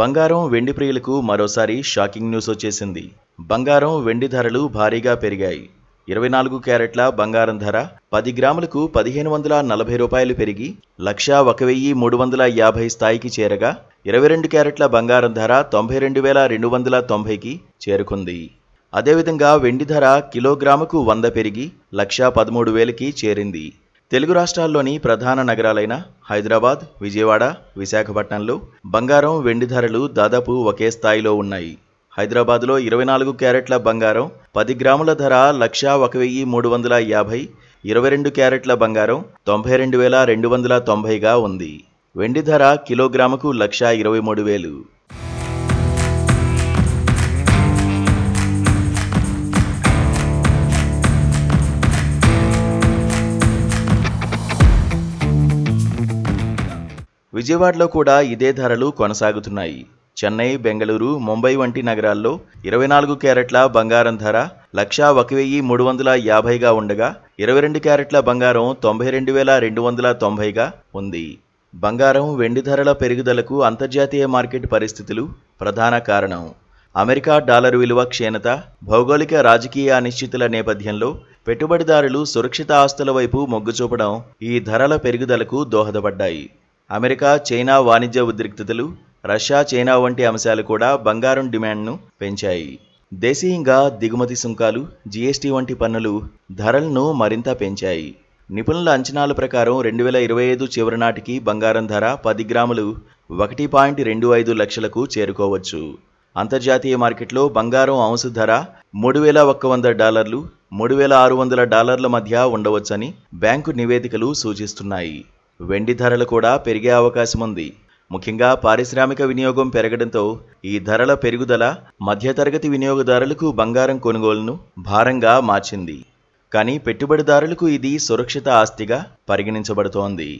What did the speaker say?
బంగారం వెండి ప్రియులకు మరోసారి షాకింగ్ న్యూస్ వచ్చేసింది. బంగారం వెండి ధరలు భారీగా పెరిగాయి. 24 క్యారెట్ల బంగారం ధర 10 గ్రాములకు 1540 రూపాయలు పెరిగి 1,01,350 స్థాయికి చేరగా 22 క్యారెట్ల బంగారం ధర 92,290కి చేరుకుంది. అదేవిధంగా వెండి ధర కిలోగ్రాముకు 100 పెరిగి 1,13,000కి చేరింది. తెలుగు రాష్ట్రాల్లోని ప్రధాన నగరాలైన హైదరాబాద్, విజయవాడ, విశాఖపట్నంలో బంగారం వెండి ధరలు దాదాపు ఒకే స్థాయిలో ఉన్నాయి. హైదరాబాద్లో 24 క్యారెట్ల బంగారం 10 గ్రాముల ధర 1,03,350, 22 క్యారెట్ల బంగారం 92,290గా ఉంది. వెండి ధర కిలోగ్రాముకు 1,23,000. విజయవాడలో కూడా ఇదే ధరలు కొనసాగుతున్నాయి. చెన్నై, బెంగళూరు, ముంబై వంటి నగరాల్లో 24 క్యారెట్ల బంగారం ధర 1,01,350గా ఉండగా 22 క్యారెట్ల బంగారం 92,290గా ఉంది. బంగారం వెండి ధరల పెరుగుదలకు అంతర్జాతీయ మార్కెట్ పరిస్థితులు ప్రధాన కారణం. అమెరికా డాలర్ విలువ క్షీణత, భౌగోళిక రాజకీయ అనిశ్చితుల నేపథ్యంలో పెట్టుబడిదారులు సురక్షిత ఆస్తుల వైపు మొగ్గు చూపడం ఈ ధరల పెరుగుదలకు దోహదపడ్డాయి. అమెరికా, చైనా వాణిజ్య ఉద్రిక్తతలు, రష్యా, చైనా వంటి అంశాలు కూడా బంగారం డిమాండ్ను పెంచాయి. దేశీయంగా దిగుమతి సుంకాలు, జీఎస్టీ వంటి పన్నులు ధరలను మరింత పెంచాయి. నిపుణుల అంచనాల ప్రకారం 2025 చివరి నాటికి బంగారం ధర 10 గ్రాములు 1.25 లక్షలకు చేరుకోవచ్చు. అంతర్జాతీయ మార్కెట్లో బంగారం ఔన్సు ధర $3,100, $3,600 మధ్య ఉండవచ్చని బ్యాంకు నివేదికలు సూచిస్తున్నాయి. వెండి ధరలు కూడా పెరిగే అవకాశం ఉంది. ముఖ్యంగా పారిశ్రామిక వినియోగం పెరగడంతో ఈ ధరల పెరుగుదల మధ్యతరగతి వినియోగదారులకు బంగారం కొనుగోలును భారంగా మార్చింది. కానీ పెట్టుబడిదారులకు ఇది సురక్షిత ఆస్తిగా పరిగణించబడుతోంది.